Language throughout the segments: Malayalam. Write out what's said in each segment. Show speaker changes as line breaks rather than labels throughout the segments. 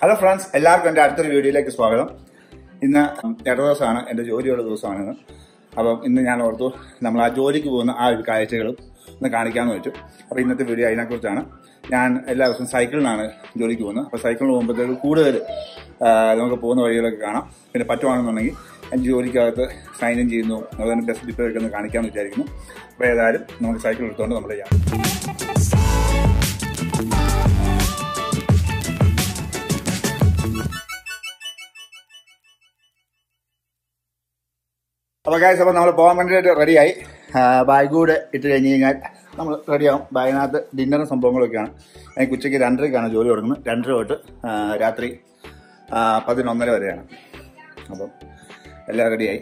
ഹലോ ഫ്രണ്ട്സ്, എല്ലാവർക്കും എൻ്റെ അടുത്തൊരു വീഡിയോയിലേക്ക് സ്വാഗതം. ഇന്ന് ദിവസമാണ്, എൻ്റെ ജോലിയുള്ള ദിവസമാണിന്ന്. അപ്പം ഇന്ന് ഞാൻ ഓർത്തു നമ്മൾ ആ ജോലിക്ക് പോകുന്ന ആ ഒരു കാഴ്ചകളും ഒന്ന് കാണിക്കാമെന്ന് വെച്ചു. അപ്പോൾ ഇന്നത്തെ വീഡിയോ അതിനെക്കുറിച്ചാണ്. ഞാൻ എല്ലാ ദിവസവും സൈക്കിളിനാണ് ജോലിക്ക് പോകുന്നത്. അപ്പോൾ സൈക്കിളിന് പോകുമ്പോഴത്തേക്ക് കൂടുതൽ നമുക്ക് പോകുന്ന വഴികളൊക്കെ കാണാം. പിന്നെ പറ്റുവാണെന്നുണ്ടെങ്കിൽ എൻ്റെ ജോലിക്കകത്ത് സൈൻ ഇൻ ചെയ്യുന്നു, അതുപോലെ ബസ് ഡിപ്പോയൊക്കെ ഒന്ന് കാണിക്കാമെന്ന് വിചാരിക്കുന്നു. അപ്പോൾ ഏതായാലും നമുക്ക് സൈക്കിൾ എടുത്തുകൊണ്ട് നമ്മൾ ചെയ്യാം. അപ്പോൾ ഗൈസ്, അപ്പോൾ നമ്മൾ പോകാൻ വേണ്ടിയിട്ട് റെഡിയായി. ബാഗ് കൂടെ ഇട്ട് കഴിഞ്ഞ് കഴിഞ്ഞാൽ നമ്മൾ റെഡിയാകും. ബാഗിനകത്ത് ഡിന്നറും സംഭവങ്ങളൊക്കെയാണ്. എനിക്ക് ഉച്ചയ്ക്ക് 2:30ക്കാണ് ജോലി തുടങ്ങുന്നത്. 2:30 തൊട്ട് രാത്രി 11:30 വരെയാണ്. അപ്പം എല്ലാം റെഡിയായി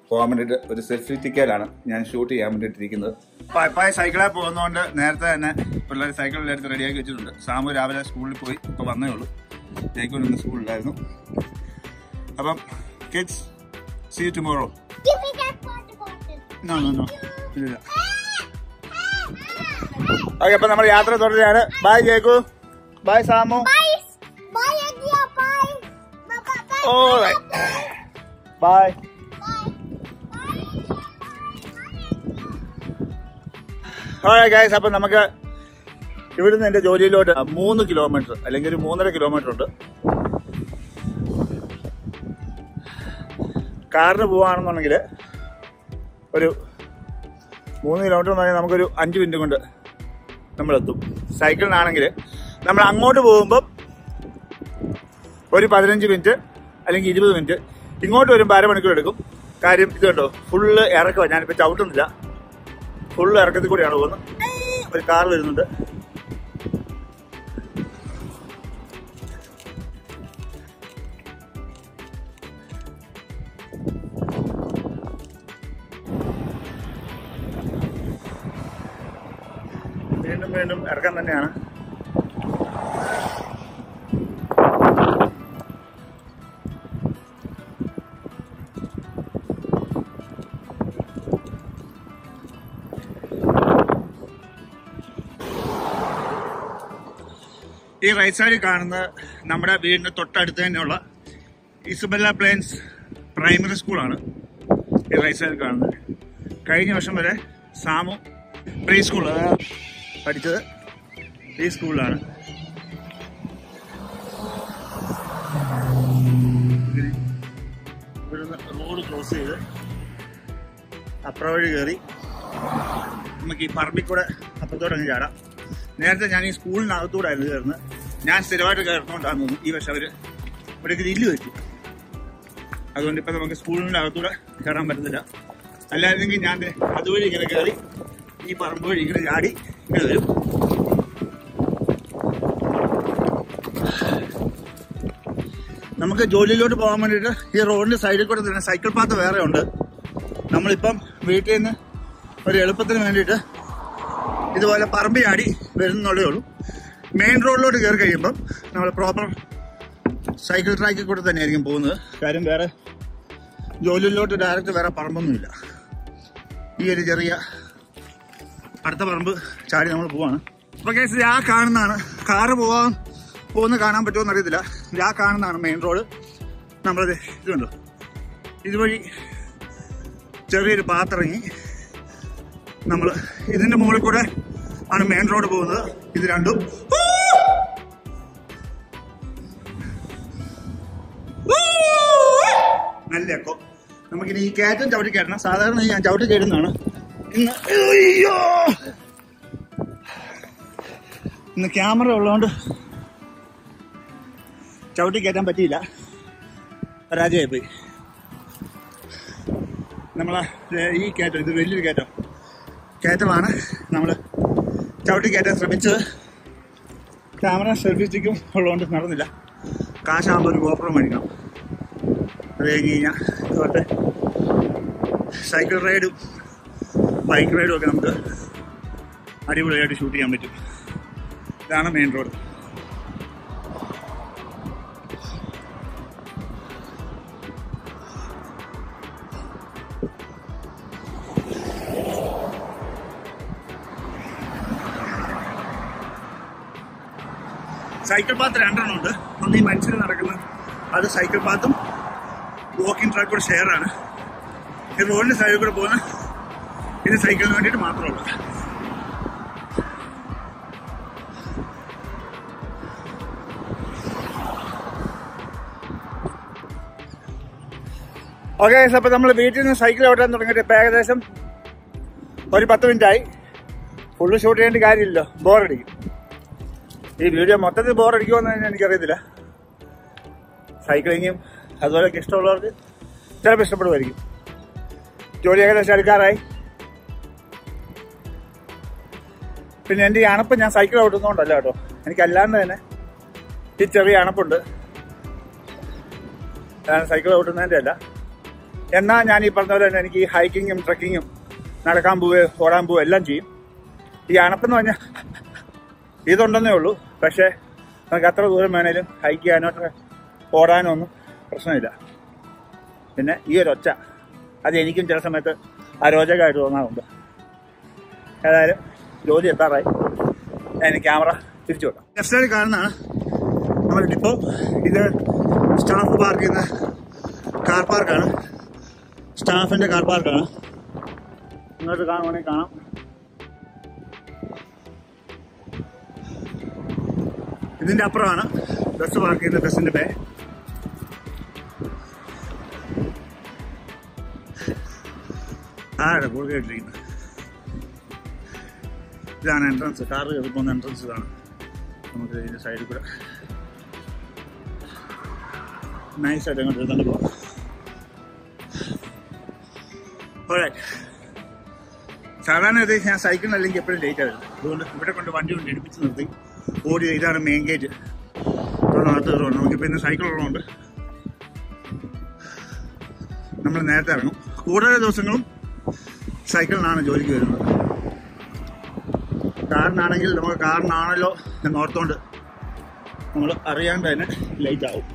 പോകാൻ വേണ്ടിയിട്ട് ഒരു സെൽഫി ടിക്കറ്റിലാണ് ഞാൻ ഷൂട്ട് ചെയ്യാൻ വേണ്ടിയിട്ടിരിക്കുന്നത്. അപ്പോൾ ഇപ്പോൾ സൈക്കിളിൽ പോകുന്നതുകൊണ്ട് നേരത്തെ തന്നെ പിള്ളേർ സൈക്കിളിലെടുത്ത് റെഡിയാക്കി വെച്ചിട്ടുണ്ട്. സാമു രാവിലെ സ്കൂളിൽ പോയി ഇപ്പോൾ വന്നേ ഉള്ളൂ. ജയിക്കൊണ്ട് സ്കൂളിലായിരുന്നു. അപ്പം kids, see you tomorrow.
Give me that water bottle.
No. ഇല്ല. ഓക്കെ, അപ്പൊ നമ്മൾ യാത്ര തുടരുകയാണ്. ബൈ ജേക്കു, ബൈ സാമു,
Bye, Agia. Bye. Bye.
Alright, bye. Alright guys, അപ്പൊ നമുക്ക് ഇവിടുന്ന് എന്റെ ജോലിയിലോട്ട് 3 കിലോമീറ്റർ അല്ലെങ്കിൽ ഒരു 3.5 കിലോമീറ്റർ ഉണ്ട്. കാറിന് പോവുകയാണെന്നുണ്ടെങ്കിൽ ഒരു 3 കിലോമീറ്റർ എന്ന് പറഞ്ഞാൽ നമുക്കൊരു 5 മിനിറ്റ് കൊണ്ട് നമ്മളെത്തും. സൈക്കിളിനാണെങ്കിൽ നമ്മൾ അങ്ങോട്ട് പോകുമ്പം ഒരു 15 മിനിറ്റ് അല്ലെങ്കിൽ 20 മിനിറ്റ്, ഇങ്ങോട്ട് വരുമ്പോൾ അരമണിക്കൂർ എടുക്കും. കാര്യം ഇത് കണ്ടോ, ഫുള്ള് ഇറക്കമാണ്. ഞാനിപ്പോൾ ചവിട്ടുന്നില്ല, ഫുള്ള് ഇറക്കത്തിൽ കൂടിയാണ് പോകുന്നത്. ഒരു കാർ വരുന്നുണ്ട്. വീണ്ടും ഇറക്കാൻ തന്നെയാണ്. ഈ റൈറ്റ് സൈഡിൽ കാണുന്നത് നമ്മുടെ വീടിന്റെ തൊട്ടടുത്ത് തന്നെയുള്ള ഇസബെല്ല പ്ലെയിൻസ് പ്രൈമറി സ്കൂളാണ്. ഈ റൈറ്റ് സൈഡിൽ കാണുന്നത്. കഴിഞ്ഞ വർഷം വരെ സാമു പ്രീ സ്കൂൾ പഠിച്ചത് ഈ സ്കൂളിലാണ്. ഇവിടുന്ന് റോഡ് ക്രോസ് ചെയ്ത് അപ്പുറ വഴി കയറി നമുക്ക് ഈ പറമ്പിൽ കൂടെ അപ്പുറത്തോടങ്ങ് ചാടാം. നേരത്തെ ഞാൻ ഈ സ്കൂളിനകത്തൂടെ ആയിരുന്നു കയറുന്നത്. ഞാൻ സ്ഥിരമായിട്ട് കയറുന്നോണ്ടാന്ന് തോന്നുന്നു ഈ വർഷം അവര് ഇവിടെ ഗ്രില്ല് വെച്ചു. അതുകൊണ്ട് ഇപ്പം നമുക്ക് സ്കൂളിൻ്റെ അകത്തൂടെ കയറാൻ പറ്റുന്നില്ല. അല്ലായിരുന്നെങ്കിൽ ഞാൻ അതുവഴി ഇങ്ങനെ കയറി ഈ പറമ്പ് വഴി ഇങ്ങനെ ചാടി ഇങ്ങനെ വരും. നമുക്ക് ജോലിയിലോട്ട് പോകാൻ വേണ്ടിയിട്ട് ഈ റോഡിന്റെ സൈഡിൽ കൂടെ തന്നെ സൈക്കിൾ പാത്ത് വേറെ ഉണ്ട്. നമ്മളിപ്പം വീട്ടിൽ നിന്ന് ഒരു എളുപ്പത്തിന് വേണ്ടിയിട്ട് ഇതുപോലെ പറമ്പ് ചാടി വരുന്നുള്ളേ ഉള്ളൂ. മെയിൻ റോഡിലോട്ട് കയറി കഴിയുമ്പം നമ്മൾ പ്രോപ്പർ സൈക്കിൾ ട്രാക്കിൽ കൂടെ തന്നെയായിരിക്കും പോകുന്നത്. കാര്യം വേറെ ജോലിയിലോട്ട് ഡയറക്റ്റ് വേറെ പറമ്പൊന്നുമില്ല. ഈ ഒരു ചെറിയ അടുത്ത പറമ്പ് ചാടി നമ്മൾ പോവാണ്. അപ്പൊ കേസ് ആ കാണുന്നതാണ്, കാറ് പോകുന്ന കാണാൻ പറ്റുമോ എന്നറിയത്തില്ല. ആ കാണുന്നതാണ് മെയിൻ റോഡ്. നമ്മളത് ഇതുണ്ടോ, ഇതുവഴി ചെറിയൊരു പാത്തിറങ്ങി നമ്മൾ ഇതിന്റെ മുകളിൽ കൂടെ ആണ് മെയിൻ റോഡ് പോകുന്നത്. ഇത് രണ്ടും നല്ല എക്കോ. നമുക്കിനി ഈ കയറ്റം ചവിട്ടി കയറ്റണം. സാധാരണ ഞാൻ ചവിട്ടി കയറ്റുന്നതാണ്. ഇന്ന് ക്യാമറ ഉള്ളതുകൊണ്ട് ചവിട്ടി കയറ്റാൻ പറ്റിയില്ല, പരാജയമായിപ്പോയി. നമ്മളെ ഈ കയറ്റം, ഇത് വലിയൊരു കയറ്റമാണ്. നമ്മൾ ചവിട്ടി കയറ്റാൻ ശ്രമിച്ചത്. ക്യാമറ സെൽഫി സ്റ്റിക്കും ഉള്ളതുകൊണ്ട് നടന്നില്ല. കാശാകുമ്പോൾ ഒരു ഗോപ്രോ മേടിക്കണം. അത് കഴിഞ്ഞ് കഴിഞ്ഞാൽ ഇതുപോലത്തെ സൈക്കിൾ റൈഡും ബൈക്ക് റൈഡും ഒക്കെ നമുക്ക് അടിപൊളിയായിട്ട് ഷൂട്ട് ചെയ്യാൻ പറ്റും. ഇതാണ് മെയിൻ റോഡ്. സൈക്കിൾ പാത്ത് 2 ഉണ്ട്. ഒന്ന് ഈ മനുഷ്യർ നടക്കുന്നത്, അത് സൈക്കിൾ പാത്തും വാക്കിംഗ് ട്രാക്ക് കൂടെ ഷെയർ ആണ്. ഈ റോഡിന്റെ സൈഡിൽ കൂടെ പോകുന്ന ഇത് സൈക്കിളിന് വേണ്ടിയിട്ട് മാത്രമുള്ളത്. ഓക്കെ, അപ്പൊ നമ്മൾ വീട്ടിൽ നിന്ന് സൈക്കിൾ ഓട്ടാൻ തുടങ്ങിയിട്ട് ഇപ്പൊ ഏകദേശം ഒരു 10 മിനിറ്റായി. ഫുള്ള് ഷൂട്ട് ചെയ്യേണ്ട കാര്യമില്ലല്ലോ, ബോറടിക്കും. ഈ വീഡിയോ മൊത്തത്തിൽ ബോറടിക്കുമെന്ന് തന്നെ എനിക്കറിയത്തില്ല. സൈക്ലിങ്ങും അതുപോലെയൊക്കെ ഇഷ്ടമുള്ളവർക്ക് ചിലപ്പോൾ ഇഷ്ടപ്പെടുമായിരിക്കും. ജോലി ഏകദേശം എടുക്കാറായി. പിന്നെ എൻ്റെ ഈ അണപ്പ് ഞാൻ സൈക്കിൾ ഓട്ടുന്നതുകൊണ്ടല്ല കേട്ടോ, എനിക്കല്ലാണ്ട് തന്നെ ഈ ചെറിയ അണപ്പുണ്ട്. ഞാൻ സൈക്കിൾ ഓട്ടുന്നതിൻ്റെ അല്ല. എന്നാൽ ഞാൻ ഈ പറഞ്ഞ പോലെ തന്നെ എനിക്ക് ഈ ഹൈക്കിങ്ങും ട്രക്കിങ്ങും നടക്കാൻ പോവുക ഓടാൻ പോവുക എല്ലാം ചെയ്യും. ഈ അണപ്പെന്ന് പറഞ്ഞാൽ ഇതുണ്ടെന്നേ ഉള്ളൂ. പക്ഷേ നമുക്ക് അത്ര ദൂരം വേണേലും ഹൈക്ക് ചെയ്യാനോ ഓടാനോ ഒന്നും പ്രശ്നമില്ല. പിന്നെ ഈ ഒരു ഒച്ച അത് എനിക്കും ചില സമയത്ത് അരോചകമായിട്ട് തോന്നാറുണ്ട്. ഏതായാലും ജോലി എത്താറായി. ഞാൻ ക്യാമറ തിരിച്ചു കൊടുക്കാം. ലെഫ്റ്റ് സൈഡിൽ കാണുന്നതാണ് നമ്മുടെ ഡിപ്പോ. ഇത് സ്റ്റാഫ് പാർക്ക് ചെയ്യുന്ന കാർ പാർക്കാണ്, സ്റ്റാഫിന്റെ കാർ പാർക്കാണ്. ഇങ്ങോട്ട് കാണുവാണെങ്കിൽ കാണാം. ഇതിന്റെ അപ്പുറമാണ് ബസ് പാർക്ക് ചെയ്യുന്ന ബസിന്റെ പേ. ആടെ കൂടുതലിരിക്കുന്നത് ഇതാണ് എൻട്രൻസ്. കാർ കയറി പോകുന്ന എൻട്രൻസ് ഇതാണ്. നമുക്ക് ഇതിന്റെ സൈഡിൽ കൂടെ നൈസായിട്ട് അങ്ങോട്ട് എടുത്തോണ്ട് പോകാം. സാധാരണ ഇത് ഞാൻ സൈക്കിളിന് അല്ലെങ്കിൽ എപ്പോഴും ലേറ്റ് ആയിരുന്നു. അതുകൊണ്ട് ഇവിടെ കൊണ്ട് വണ്ടി കൊണ്ട് എടുപ്പിച്ച് നിർത്തി ഓടി. ഇതാണ് മെയിൻ ഗേറ്റ്. അകത്ത് കയറുവാണ്. നമുക്കിപ്പോൾ ഇന്ന് സൈക്കിൾ ഉള്ളതുകൊണ്ട് നമ്മൾ നേരത്തെ ഇറങ്ങും. കൂടുതൽ ദിവസങ്ങളും സൈക്കിളിനാണ് ജോലിക്ക് വരുന്നത്. കാറിനാണെങ്കിൽ നമുക്ക് കാറിനാണല്ലോ എന്നോർത്തുകൊണ്ട് നമ്മൾ അറിയാണ്ട് തന്നെ ലേറ്റ് ആവും.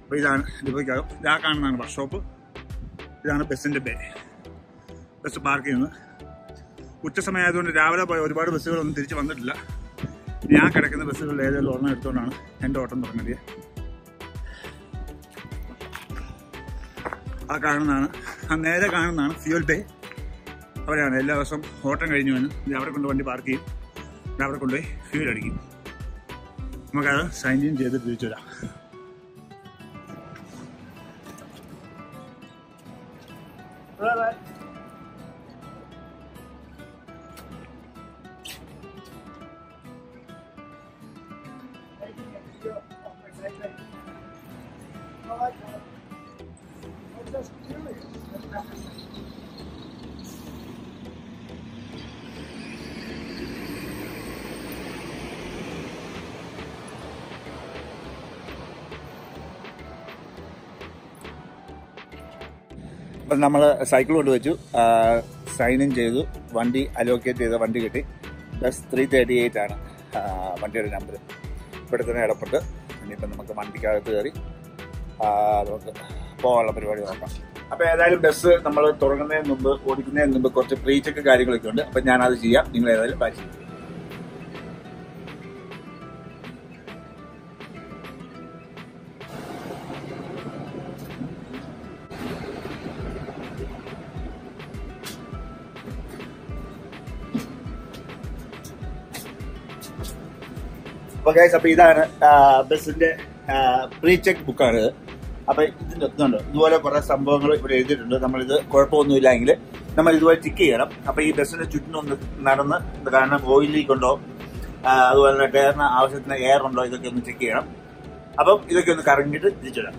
അപ്പോൾ ഇതാണ് ഡിപ്പോയ്ക്കാകും. ഇതാ കാണുന്നതാണ് വർക്ക്ഷോപ്പ്. ഇതാണ് ബസ്സിൻ്റെ പേ. ബസ് പാർക്ക് ചെയ്യുന്നത്. ഉച്ച സമയമായതുകൊണ്ട് രാവിലെ പോയ ഒരുപാട് ബസ്സുകളൊന്നും തിരിച്ച് വന്നിട്ടില്ല. ഞാൻ കിടക്കുന്ന ബസ്സുകളിൽ ഏതെങ്കിലും ഒരെണ്ണം എടുത്തുകൊണ്ടാണ് എൻ്റെ ഓട്ടം തുടങ്ങുന്നത്. ആ കാണുന്നതാണ്, ആ നേരെ കാണുന്നതാണ് ഫ്യൂൽ പേ. അവിടെയാണ് എല്ലാ ദിവസവും ഓട്ടം കഴിഞ്ഞു വന്ന് അവിടെ കൊണ്ട് വണ്ടി പാർക്ക് ചെയ്യും. അവിടെ കൊണ്ടുപോയി ഫ്യൂൽ അടിക്കും. നമുക്കത് സൈൻ ഇൻ ചെയ്ത് തിരിച്ചു വരാം. അപ്പം നമ്മൾ സൈക്കിൾ കൊണ്ട് വെച്ചു, സൈൻ ഇൻ ചെയ്തു, വണ്ടി അലോക്കേറ്റ് ചെയ്ത വണ്ടി കിട്ടി. പ്ലസ് 338 ആണ് വണ്ടിയുടെ നമ്പർ. ഇവിടെ തന്നെ ഇടപെട്ട് ഇനിയിപ്പം നമുക്ക് വണ്ടിക്കകത്ത് കയറി നമുക്ക് പോകാനുള്ള പരിപാടി നോക്കാം. അപ്പോൾ ഏതായാലും ബസ് നമ്മൾ തുടങ്ങുന്നതിന് മുമ്പ് ഓടിക്കുന്നതിന് മുമ്പ് കുറച്ച് പ്രീ ചെക്ക് കാര്യങ്ങളൊക്കെ ഉണ്ട്. അപ്പം ഞാനത് ചെയ്യാം. നിങ്ങൾ ഏതായാലും ബാക്കി ചെയ്യും. അപ്പോൾ ഗൈസ്, അപ്പോൾ ഇതാണ് ബസ്സിന്റെ പ്രീ ചെക്ക് ബുക്കാണ്. അപ്പൊ ഇതിന്റെ ഇതുണ്ട്, ഇതുപോലെ കുറെ സംഭവങ്ങൾ ഇവിടെ എഴുതിയിട്ടുണ്ട്. നമ്മളിത് കുഴപ്പമൊന്നുമില്ല എങ്കിൽ നമ്മൾ ഇതുപോലെ ടിക്ക് ചെയ്യണം. അപ്പൊ ഈ ബസ്സിന്റെ ചുറ്റിനൊന്ന് നടന്ന്, കാരണം ഓയിൽ ലീക്ക് ഉണ്ടോ, അതുപോലെ തന്നെ ടയറിന് ആവശ്യത്തിന് എയർ ഉണ്ടോ, ഇതൊക്കെ ഒന്ന് ചെക്ക് ചെയ്യണം. അപ്പം ഇതൊക്കെ ഒന്ന് കറങ്ങിയിട്ട് തിരിച്ചിടാം.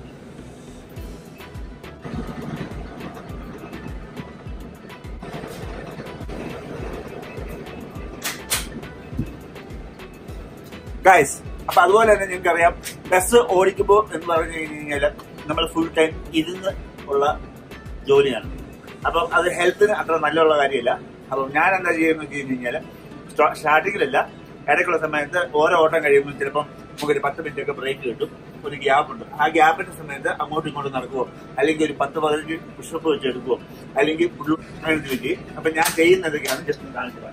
ഗൈസ്, അപ്പൊ അതുപോലെ തന്നെ നിങ്ങൾക്കറിയാം, ബസ് ഓടിക്കുമ്പോൾ എന്ന് പറഞ്ഞു കഴിഞ്ഞാൽ നമ്മൾ ഫുൾ ടൈം ഇരുന്ന് ഉള്ള ജോലിയാണ്. അപ്പം അത് ഹെൽത്തിന് അത്ര നല്ലുള്ള കാര്യമില്ല. അപ്പം ഞാൻ എന്താ ചെയ്യുന്നത് വെച്ച് കഴിഞ്ഞാൽ, സ്റ്റാർട്ടിങ്ങിലല്ല, ഇടയ്ക്കുള്ള സമയത്ത് ഓരോ ഓട്ടം കഴിയുമ്പോൾ ചിലപ്പം നമുക്കൊരു 10 മിനിറ്റ് ഒക്കെ ബ്രേക്ക് കിട്ടും. ഒരു ഗ്യാപ്പ് ഉണ്ട്. ആ ഗ്യാപ്പിന്റെ സമയത്ത് അങ്ങോട്ടും ഇങ്ങോട്ടും നടക്കുവോ, അല്ലെങ്കിൽ ഒരു 10-15 പുഷപ്പ് വെച്ച് എടുക്കുവോ, അല്ലെങ്കിൽ ചെയ്യും. അപ്പൊ ഞാൻ ചെയ്യുന്നതൊക്കെയാണ് ജസ്റ്റ് കാണിച്ചത്.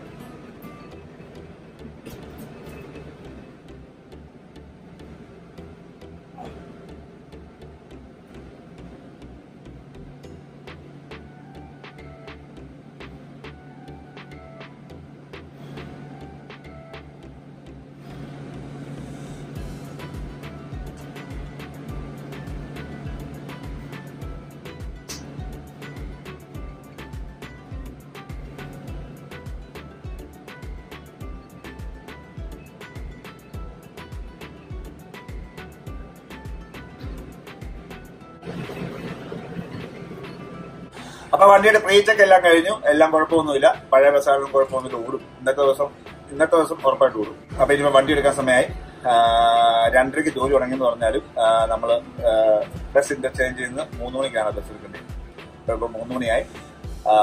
അപ്പൊ വണ്ടിയുടെ പ്രീ ചെക്ക് എല്ലാം കഴിഞ്ഞു. എല്ലാം കുഴപ്പമൊന്നുമില്ല. പഴയ ബസ്സാണെങ്കിലും കുഴപ്പമൊന്നുമില്ല. ഓടും. ഇന്നത്തെ ദിവസം ഉറപ്പായിട്ട് ഓടും. അപ്പൊ ഇനിയിപ്പോ വണ്ടി എടുക്കാൻ സമയമായി. 2:30 ജോലി തുടങ്ങിയെന്ന് പറഞ്ഞാലും നമ്മള് ബസ് ഇന്റർചേഞ്ച് ചെയ്യുന്ന 3 മണിക്കാണ് ബസ് എടുക്കേണ്ടത്. ഇപ്പൊ 3 മണിയായി.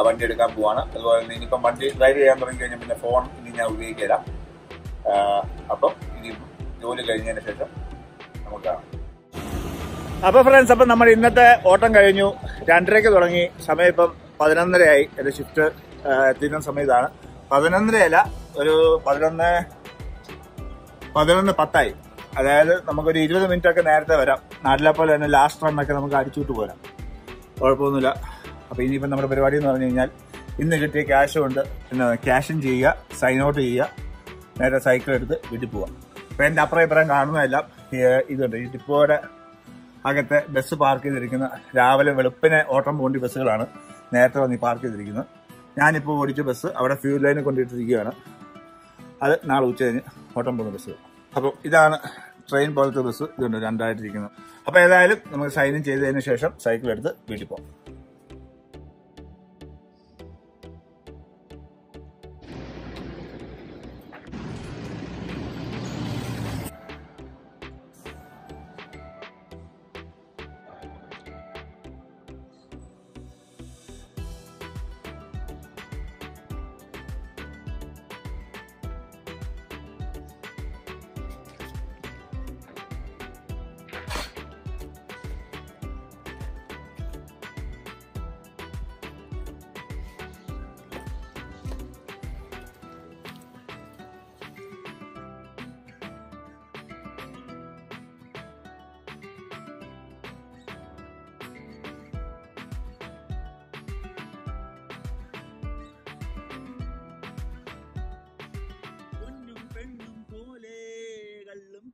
വണ്ടി എടുക്കാൻ പോവാണ്. അതുപോലെ തന്നെ ഇനിയിപ്പം വണ്ടി ഡ്രൈവ് ചെയ്യാൻ തുടങ്ങി കഴിഞ്ഞാൽ പിന്നെ ഫോൺ ഇനി ഞാൻ ഉപയോഗിക്കില്ല. അപ്പം ഇനി ജോലി കഴിഞ്ഞതിന് ശേഷം നമുക്ക് കാണാം. അപ്പൊ ഫ്രണ്ട്സ്, അപ്പൊ നമ്മുടെ ഇന്നത്തെ ഓട്ടം കഴിഞ്ഞു. 2:30 തുടങ്ങി. സമയം ഇപ്പം 11:30 എന്റെ ഷിഫ്റ്റ് എത്തുന്ന സമയം ഇതാണ്. 11:30 ഒരു 11:10 അതായത് നമുക്കൊരു 20 മിനിറ്റ് ഒക്കെ നേരത്തെ വരാം. നാട്ടിലെ പോലെ തന്നെ ലാസ്റ്റ് റണ്ണൊക്കെ നമുക്ക് അടിച്ചുവിട്ട് പോരാം. കുഴപ്പമൊന്നുമില്ല. അപ്പൊ ഇനിയിപ്പം നമ്മുടെ പരിപാടി എന്ന് പറഞ്ഞു കഴിഞ്ഞാൽ ഇന്ന് കിട്ടിയ ക്യാഷ് കൊണ്ട് പിന്നെ ക്യാഷും ചെയ്യുക, സൈൻ ഔട്ട് ചെയ്യുക, നേരെ സൈക്കിൾ എടുത്ത് വീട്ടിൽ പോവാം. അപ്പൊ എന്റെ അപ്പുറം ഇപ്പുറം കാണുന്നതെല്ലാം ഇതുണ്ട്. ഈ ഡിപ്പോയുടെ അകത്തെ ബസ് പാർക്ക് ചെയ്തിരിക്കുന്ന രാവിലെ വെളുപ്പിനെ ഓട്ടം പോകേണ്ട ബസ്സുകളാണ് നേരത്തെ വന്ന് പാർക്ക് ചെയ്തിരിക്കുന്നത്. ഞാനിപ്പോൾ ഓടിച്ച ബസ് അവിടെ ഫ്യൂൽ ലൈനിൽ കൊണ്ടിട്ടിരിക്കുകയാണ്. അത് നാളെ ഉച്ച കഴിഞ്ഞ് ഓട്ടം പോകുന്ന ബസ്. അപ്പോൾ ഇതാണ് ട്രെയിൻ പോലത്തെ ബസ്. ഇതുണ്ട് 2 അപ്പോൾ ഏതായാലും നമുക്ക് സൈൻ ഇൻ ചെയ്തതിന് ശേഷം സൈക്കിൾ എടുത്ത് വീട്ടിൽ പോകാം.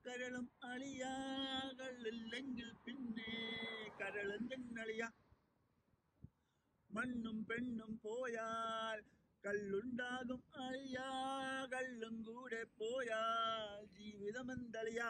കരളും അളിയാ, കള്ളില്ലെങ്കിൽ പിന്നെ കരളും തെന്നളിയ. മണ്ണും പെണ്ണും പോയാൽ കള്ളുണ്ടാകും അളിയാ, കള്ളും കൂടെ പോയാൽ ജീവിതം എന്തളിയാ.